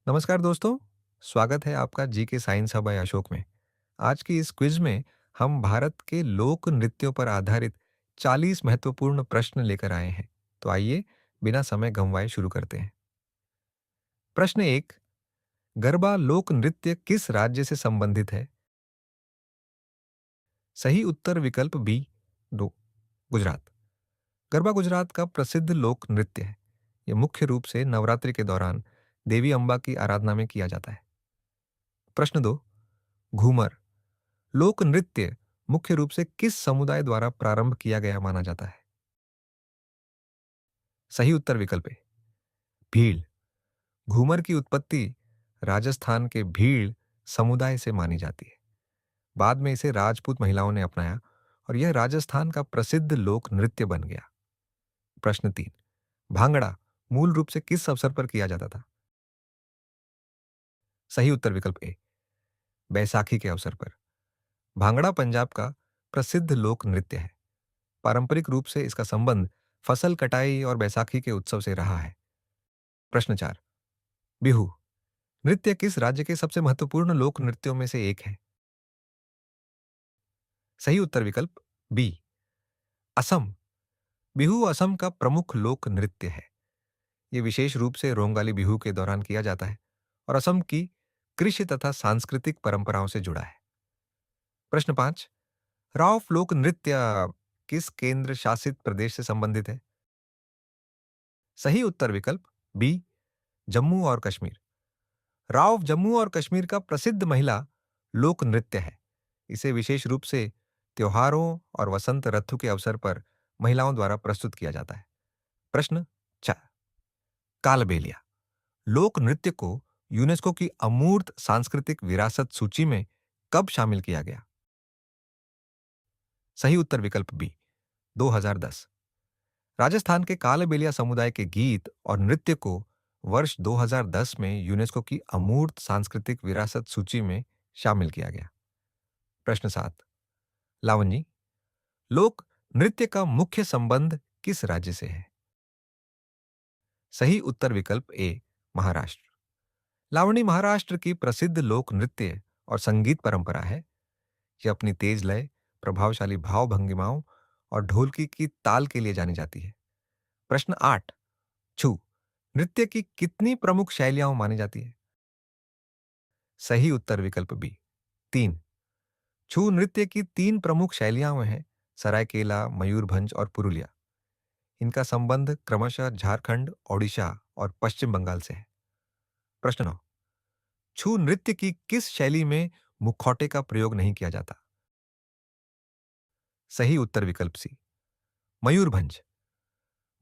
नमस्कार दोस्तों। स्वागत है आपका जी के साइंस हब बाय अशोक में। आज की इस क्विज में हम भारत के लोक नृत्यों पर आधारित 40 महत्वपूर्ण प्रश्न लेकर आए हैं। तो आइए बिना समय गंवाए शुरू करते हैं। प्रश्न एक, गरबा लोक नृत्य किस राज्य से संबंधित है? सही उत्तर विकल्प बी, दो, गुजरात। गरबा गुजरात का प्रसिद्ध लोक नृत्य है। यह मुख्य रूप से नवरात्रि के दौरान देवी अम्बा की आराधना में किया जाता है। प्रश्न दो, घूमर लोक नृत्य मुख्य रूप से किस समुदाय द्वारा प्रारंभ किया गया माना जाता है? सही उत्तर विकल्प है भील। घूमर की उत्पत्ति राजस्थान के भील समुदाय से मानी जाती है। बाद में इसे राजपूत महिलाओं ने अपनाया और यह राजस्थान का प्रसिद्ध लोक नृत्य बन गया। प्रश्न तीन, भांगड़ा मूल रूप से किस अवसर पर किया जाता था? सही उत्तर विकल्प ए, बैसाखी के अवसर पर। भांगड़ा पंजाब का प्रसिद्ध लोक नृत्य है। पारंपरिक रूप से इसका संबंध फसल कटाई और बैसाखी के उत्सव से रहा है। प्रश्न चार, बिहू नृत्य किस राज्य के सबसे महत्वपूर्ण लोक नृत्यों में से एक है? सही उत्तर विकल्प बी, असम। बिहू असम का प्रमुख लोक नृत्य है। यह विशेष रूप से रोंगाली बिहू के दौरान किया जाता है और असम की कृषि तथा सांस्कृतिक परंपराओं से जुड़ा है। प्रश्न पांच, राव लोक नृत्य किस केंद्र शासित प्रदेश से संबंधित है? सही उत्तर विकल्प बी, जम्मू और कश्मीर। राव जम्मू और कश्मीर का प्रसिद्ध महिला लोक नृत्य है। इसे विशेष रूप से त्योहारों और वसंत ऋतु के अवसर पर महिलाओं द्वारा प्रस्तुत किया जाता है। प्रश्न चार, कालबेलिया लोक नृत्य को यूनेस्को की अमूर्त सांस्कृतिक विरासत सूची में कब शामिल किया गया? सही उत्तर विकल्प बी, 2010। राजस्थान के कालबेलिया समुदाय के गीत और नृत्य को वर्ष 2010 में यूनेस्को की अमूर्त सांस्कृतिक विरासत सूची में शामिल किया गया। प्रश्न सात, लावणी लोक नृत्य का मुख्य संबंध किस राज्य से है? सही उत्तर विकल्प ए, महाराष्ट्र। लावणी महाराष्ट्र की प्रसिद्ध लोक नृत्य और संगीत परंपरा है। यह अपनी तेज लय, प्रभावशाली भाव भंगिमाओं और ढोलकी की ताल के लिए जानी जाती है। प्रश्न आठ, छू नृत्य की कितनी प्रमुख शैलियां मानी जाती है? सही उत्तर विकल्प बी, तीन। छू नृत्य की तीन प्रमुख शैलियां हैं सरायकेला, मयूरभंज और पुरुलिया। इनका संबंध क्रमशः झारखंड, ओडिशा और पश्चिम बंगाल से है। प्रश्न नौ, छू नृत्य की किस शैली में मुखौटे का प्रयोग नहीं किया जाता? सही उत्तर विकल्प सी, मयूरभंज।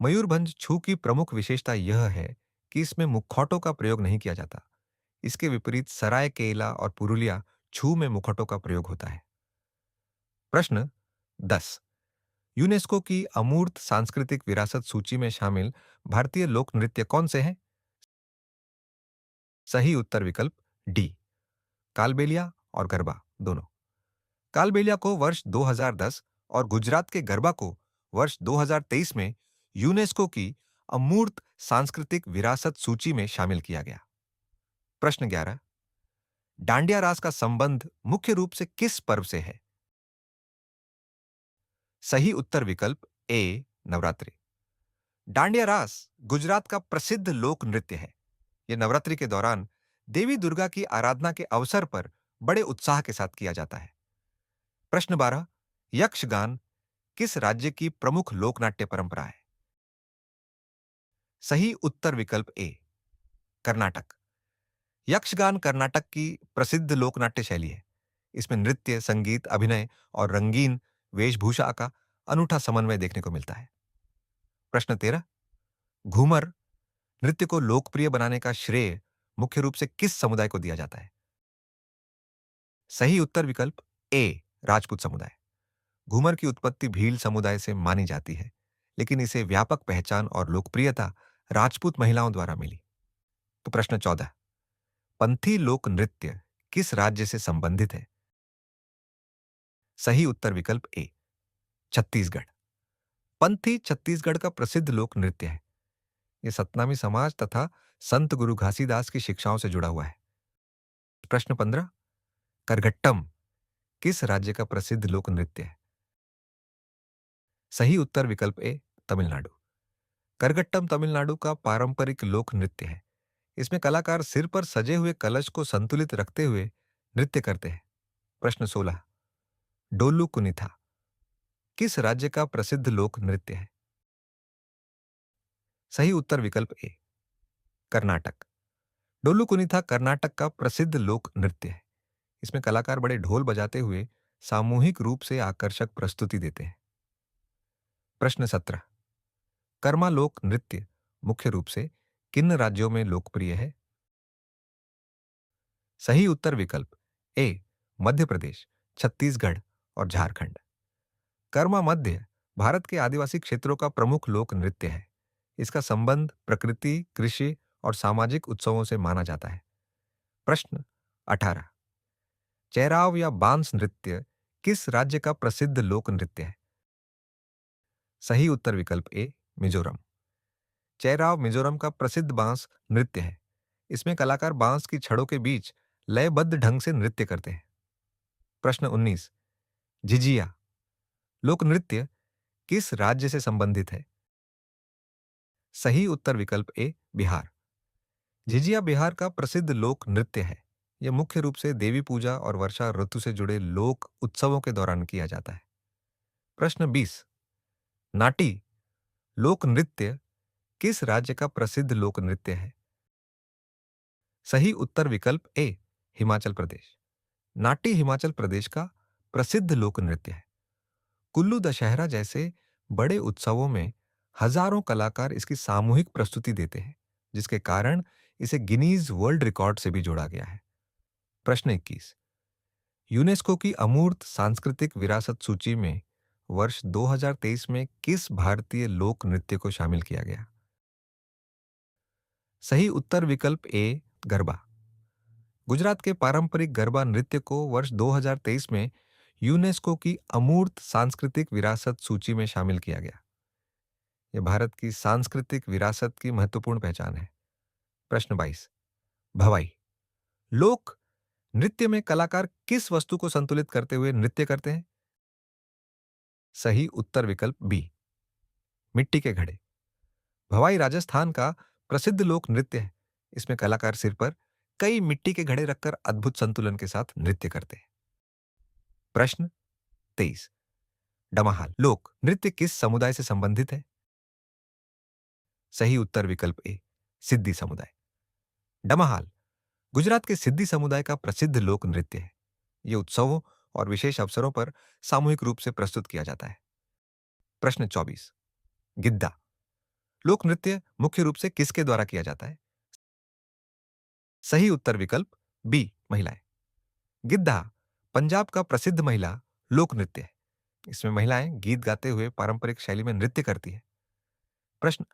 मयूरभंज छू की प्रमुख विशेषता यह है कि इसमें मुखौटों का प्रयोग नहीं किया जाता। इसके विपरीत सरायकेला और पुरुलिया छू में मुखौटों का प्रयोग होता है। प्रश्न 10, यूनेस्को की अमूर्त सांस्कृतिक विरासत सूची में शामिल भारतीय लोक नृत्य कौन से हैं? सही उत्तर विकल्प डी, कालबेलिया और गरबा दोनों। कालबेलिया को वर्ष 2010 और गुजरात के गरबा को वर्ष 2023 में यूनेस्को की अमूर्त सांस्कृतिक विरासत सूची में शामिल किया गया। प्रश्न 11, डांडिया रास का संबंध मुख्य रूप से किस पर्व से है? सही उत्तर विकल्प ए, नवरात्रि। डांडिया रास गुजरात का प्रसिद्ध लोक नृत्य है। यह नवरात्रि के दौरान देवी दुर्गा की आराधना के अवसर पर बड़े उत्साह के साथ किया जाता है। प्रश्न 12, यक्षगान किस राज्य की प्रमुख लोकनाट्य परंपरा है? सही उत्तर विकल्प ए, कर्नाटक। यक्षगान कर्नाटक की प्रसिद्ध लोकनाट्य शैली है। इसमें नृत्य, संगीत, अभिनय और रंगीन वेशभूषा का अनूठा समन्वय देखने को मिलता है। प्रश्न 13, घूमर नृत्य को लोकप्रिय बनाने का श्रेय मुख्य रूप से किस समुदाय को दिया जाता है? सही उत्तर विकल्प ए, राजपूत समुदाय। घूमर की उत्पत्ति भील समुदाय से मानी जाती है, लेकिन इसे व्यापक पहचान और लोकप्रियता राजपूत महिलाओं द्वारा मिली। तो प्रश्न 14, पंथी लोक नृत्य किस राज्य से संबंधित है? सही उत्तर विकल्प ए, छत्तीसगढ़। पंथी छत्तीसगढ़ का प्रसिद्ध लोक नृत्य है। यह सतनामी समाज तथा संत गुरु घासीदास की शिक्षाओं से जुड़ा हुआ है। प्रश्न 15, करघट्टम किस राज्य का प्रसिद्ध लोक नृत्य है? सही उत्तर विकल्प ए, तमिलनाडु। करघट्टम तमिलनाडु का पारंपरिक लोक नृत्य है। इसमें कलाकार सिर पर सजे हुए कलश को संतुलित रखते हुए नृत्य करते हैं। प्रश्न 16, डोलू कुनिथा किस राज्य का प्रसिद्ध लोक नृत्य है? सही उत्तर विकल्प ए, कर्नाटक। डोलू कुनिथा कर्नाटक का प्रसिद्ध लोक नृत्य है। इसमें कलाकार बड़े ढोल बजाते हुए सामूहिक रूप से आकर्षक प्रस्तुति देते हैं। प्रश्न 17, कर्मा लोक नृत्य मुख्य रूप से किन राज्यों में लोकप्रिय है? सही उत्तर विकल्प ए, मध्य प्रदेश, छत्तीसगढ़ और झारखंड। कर्मा मध्य भारत के आदिवासी क्षेत्रों का प्रमुख लोक नृत्य है। इसका संबंध प्रकृति, कृषि और सामाजिक उत्सवों से माना जाता है। प्रश्न 18, चेराव या बांस नृत्य किस राज्य का प्रसिद्ध लोक नृत्य है? सही उत्तर विकल्प ए, मिजोरम। चेराव मिजोरम का प्रसिद्ध बांस नृत्य है। इसमें कलाकार बांस की छड़ों के बीच लयबद्ध ढंग से नृत्य करते हैं। प्रश्न 19, झिझिया लोक नृत्य किस राज्य से संबंधित है? सही उत्तर विकल्प ए, बिहार। झिझिया बिहार का प्रसिद्ध लोक नृत्य है। यह मुख्य रूप से देवी पूजा और वर्षा ऋतु से जुड़े लोक उत्सवों के दौरान किया जाता है। प्रश्न 20, नाटी लोक नृत्य किस राज्य का प्रसिद्ध लोक नृत्य है? सही उत्तर विकल्प ए, हिमाचल प्रदेश। नाटी हिमाचल प्रदेश का प्रसिद्ध लोक नृत्य है। कुल्लू दशहरा जैसे बड़े उत्सवों में हजारों कलाकार इसकी सामूहिक प्रस्तुति देते हैं, जिसके कारण इसे गिनीज वर्ल्ड रिकॉर्ड से भी जोड़ा गया है। प्रश्न 21, यूनेस्को की अमूर्त सांस्कृतिक विरासत सूची में वर्ष 2023 में किस भारतीय लोक नृत्य को शामिल किया गया? सही उत्तर विकल्प ए, गरबा। गुजरात के पारंपरिक गरबा नृत्य को वर्ष 2023 में यूनेस्को की अमूर्त सांस्कृतिक विरासत सूची में शामिल किया गया। यह भारत की सांस्कृतिक विरासत की महत्वपूर्ण पहचान है। प्रश्न 22, भवाई लोक नृत्य में कलाकार किस वस्तु को संतुलित करते हुए नृत्य करते हैं? सही उत्तर विकल्प बी, मिट्टी के घड़े। भवाई राजस्थान का प्रसिद्ध लोक नृत्य है। इसमें कलाकार सिर पर कई मिट्टी के घड़े रखकर अद्भुत संतुलन के साथ नृत्य करते हैं। प्रश्न 23, डमाहाल लोक नृत्य किस समुदाय से संबंधित है? सही उत्तर विकल्प ए, सिद्दी समुदाय। डमाहाल गुजरात के सिद्दी समुदाय का प्रसिद्ध लोक नृत्य है। यह उत्सवों और विशेष अवसरों पर सामूहिक रूप से प्रस्तुत किया जाता है। प्रश्न 24, गिद्दा लोक नृत्य मुख्य रूप से किसके द्वारा किया जाता है? सही उत्तर विकल्प बी, महिलाएं। गिद्धा पंजाब का प्रसिद्ध महिला लोक नृत्य है। इसमें महिलाएं गीत गाते हुए पारंपरिक शैली में नृत्य करती है। प्रश्न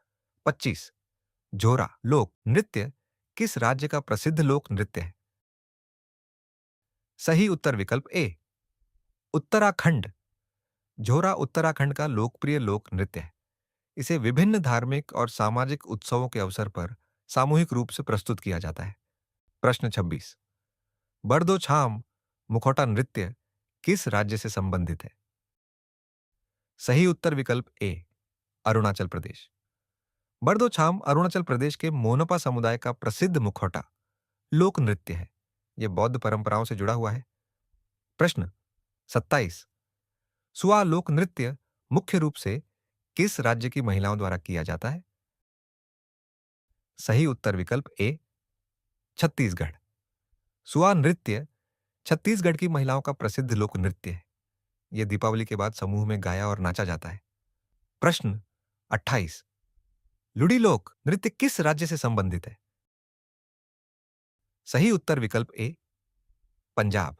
25, झोरा लोक नृत्य किस राज्य का प्रसिद्ध लोक नृत्य है? सही उत्तर विकल्प ए, उत्तराखंड। झोरा उत्तराखंड का लोकप्रिय लोक नृत्य है। इसे विभिन्न धार्मिक और सामाजिक उत्सवों के अवसर पर सामूहिक रूप से प्रस्तुत किया जाता है। प्रश्न 26, बरदो छाम मुखौटा नृत्य किस राज्य से संबंधित है? सही उत्तर विकल्प ए, अरुणाचल प्रदेश। बरदो छाम अरुणाचल प्रदेश के मोनपा समुदाय का प्रसिद्ध मुखौटा लोक नृत्य है। यह बौद्ध परंपराओं से जुड़ा हुआ है। प्रश्न 27, सुआ लोक नृत्य मुख्य रूप से किस राज्य की महिलाओं द्वारा किया जाता है? सही उत्तर विकल्प ए, छत्तीसगढ़। सुआ नृत्य छत्तीसगढ़ की महिलाओं का प्रसिद्ध लोक नृत्य है। यह दीपावली के बाद समूह में गाया और नाचा जाता है। प्रश्न 28, लुडी लोक नृत्य किस राज्य से संबंधित है? सही उत्तर विकल्प ए, पंजाब।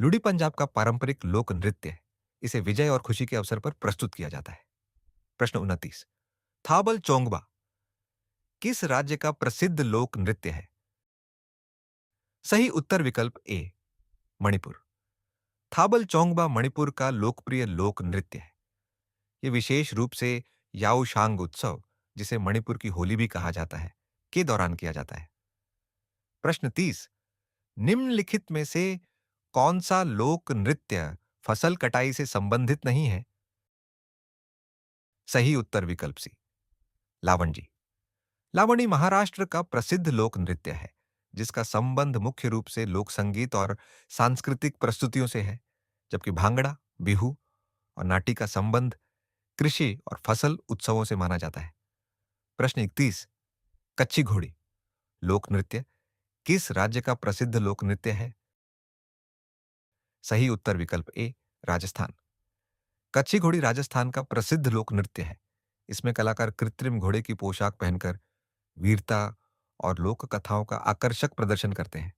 लुडी पंजाब का पारंपरिक लोक नृत्य है। इसे विजय और खुशी के अवसर पर प्रस्तुत किया जाता है। प्रश्न 29, थाबल चोंगबा किस राज्य का प्रसिद्ध लोक नृत्य है? सही उत्तर विकल्प ए, मणिपुर। थाबल चोंगबा मणिपुर का लोकप्रिय लोक नृत्य है। यह विशेष रूप से याओशांग उत्सव, जिसे मणिपुर की होली भी कहा जाता है, के दौरान किया जाता है? प्रश्न 30, निम्नलिखित में से कौन सा लोक नृत्य फसल कटाई से संबंधित नहीं है? सही उत्तर विकल्प सी, लावणी। लावणी महाराष्ट्र का प्रसिद्ध लोक नृत्य है, जिसका संबंध मुख्य रूप से लोक संगीत और सांस्कृतिक प्रस्तुतियों से है, जबकि भांगड़ा, बिहू और नाटी का संबंध कृषि और फसल उत्सवों से माना जाता है। प्रश्न 31, कच्ची घोड़ी लोक नृत्य किस राज्य का प्रसिद्ध लोक नृत्य है? सही उत्तर विकल्प ए, राजस्थान। कच्ची घोड़ी राजस्थान का प्रसिद्ध लोक नृत्य है। इसमें कलाकार कृत्रिम घोड़े की पोशाक पहनकर वीरता और लोक कथाओं का आकर्षक प्रदर्शन करते हैं।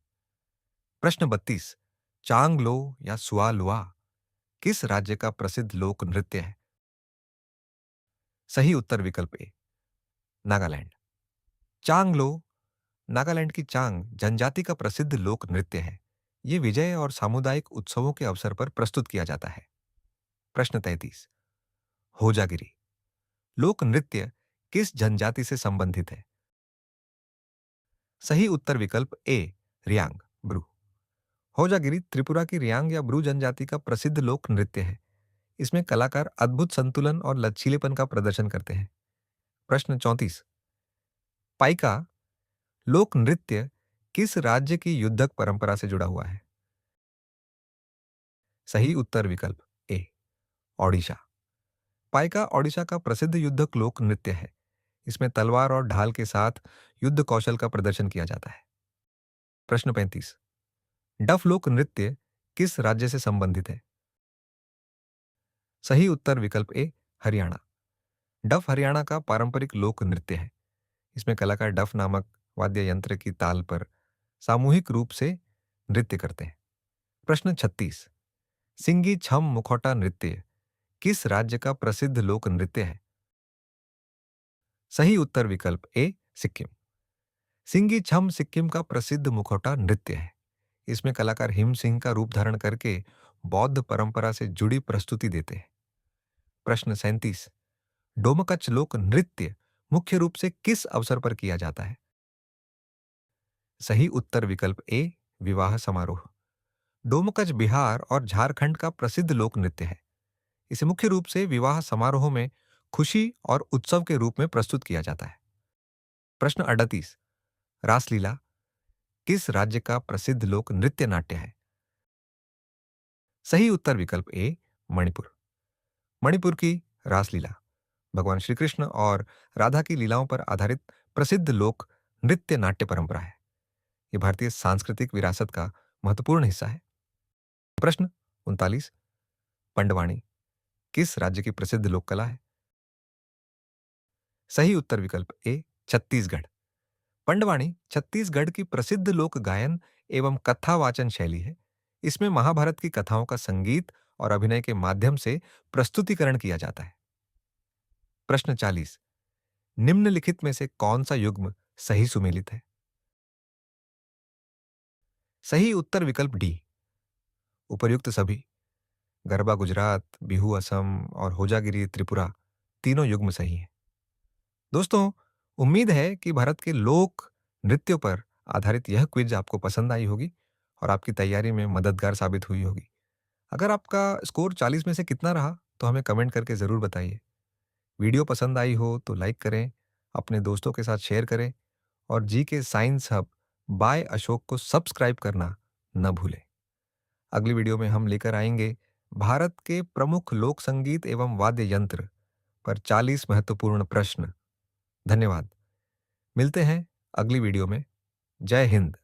प्रश्न 32, चांगलो या सुआलुआ किस राज्य का प्रसिद्ध लोक नृत्य है? सही उत्तर विकल्प ए, नागालैंड। चांगलो नागालैंड की चांग जनजाति का प्रसिद्ध लोक नृत्य है। ये विजय और सामुदायिक उत्सवों के अवसर पर प्रस्तुत किया जाता है। प्रश्न 33, होजागिरी लोक नृत्य किस जनजाति से संबंधित है? सही उत्तर विकल्प ए, रियांग ब्रू। होजागिरी त्रिपुरा की रियांग या ब्रू जनजाति का प्रसिद्ध लोक नृत्य है। इसमें कलाकार अद्भुत संतुलन और लचीलेपन का प्रदर्शन करते हैं। प्रश्न 34, पाइका लोक नृत्य किस राज्य की युद्धक परंपरा से जुड़ा हुआ है? सही उत्तर विकल्प ए, ओडिशा। पाइका ओडिशा का प्रसिद्ध युद्धक लोक नृत्य है। इसमें तलवार और ढाल के साथ युद्ध कौशल का प्रदर्शन किया जाता है। प्रश्न 35, डफ लोक नृत्य किस राज्य से संबंधित है? सही उत्तर विकल्प ए, हरियाणा। डफ हरियाणा का पारंपरिक लोक नृत्य है। इसमें कलाकार डफ नामक वाद्य यंत्र की ताल पर सामूहिक रूप से नृत्य करते हैं। प्रश्न 36, सिंगी छम मुखौटा नृत्य किस राज्य का प्रसिद्ध लोक नृत्य है? सही उत्तर विकल्प ए, सिक्किम। सिंगी छम सिक्किम का प्रसिद्ध मुखौटा नृत्य है। इसमें कलाकार हिम सिंह का रूप धारण करके बौद्ध परंपरा से जुड़ी प्रस्तुति देते हैं। प्रश्न 37, डोमकच लोक नृत्य मुख्य रूप से किस अवसर पर किया जाता है? सही उत्तर विकल्प ए, विवाह समारोह। डोमकच बिहार और झारखंड का प्रसिद्ध लोक नृत्य है। इसे मुख्य रूप से विवाह समारोह में खुशी और उत्सव के रूप में प्रस्तुत किया जाता है। प्रश्न 38, रासलीला किस राज्य का प्रसिद्ध लोक नृत्य नाट्य है? सही उत्तर विकल्प ए, मणिपुर। मणिपुर की रासलीला भगवान श्री कृष्ण और राधा की लीलाओं पर आधारित प्रसिद्ध लोक नृत्य नाट्य परंपरा है। यह भारतीय सांस्कृतिक विरासत का महत्वपूर्ण हिस्सा है। प्रश्न 39, पंडवाणी किस राज्य की प्रसिद्ध लोक कला है? सही उत्तर विकल्प ए, छत्तीसगढ़। पंडवाणी छत्तीसगढ़ की प्रसिद्ध लोक गायन एवं कथा वाचन शैली है। इसमें महाभारत की कथाओं का संगीत और अभिनय के माध्यम से प्रस्तुतिकरण किया जाता है। प्रश्न 40, निम्नलिखित में से कौन सा युग्म सही सुमेलित है? सही उत्तर विकल्प डी, उपर्युक्त सभी। गरबा गुजरात, बिहू असम और होजागिरी त्रिपुरा तीनों युग्म सही हैं। दोस्तों, उम्मीद है कि भारत के लोक नृत्यों पर आधारित यह क्विज आपको पसंद आई होगी और आपकी तैयारी में मददगार साबित हुई होगी। अगर आपका स्कोर 40 में से कितना रहा तो हमें कमेंट करके ज़रूर बताइए। वीडियो पसंद आई हो तो लाइक करें, अपने दोस्तों के साथ शेयर करें और जी के साइंस हब बाय अशोक को सब्सक्राइब करना न भूलें। अगली वीडियो में हम लेकर आएंगे भारत के प्रमुख लोक संगीत एवं वाद्य यंत्र पर 40 महत्वपूर्ण प्रश्न। धन्यवाद। मिलते हैं अगली वीडियो में। जय हिंद।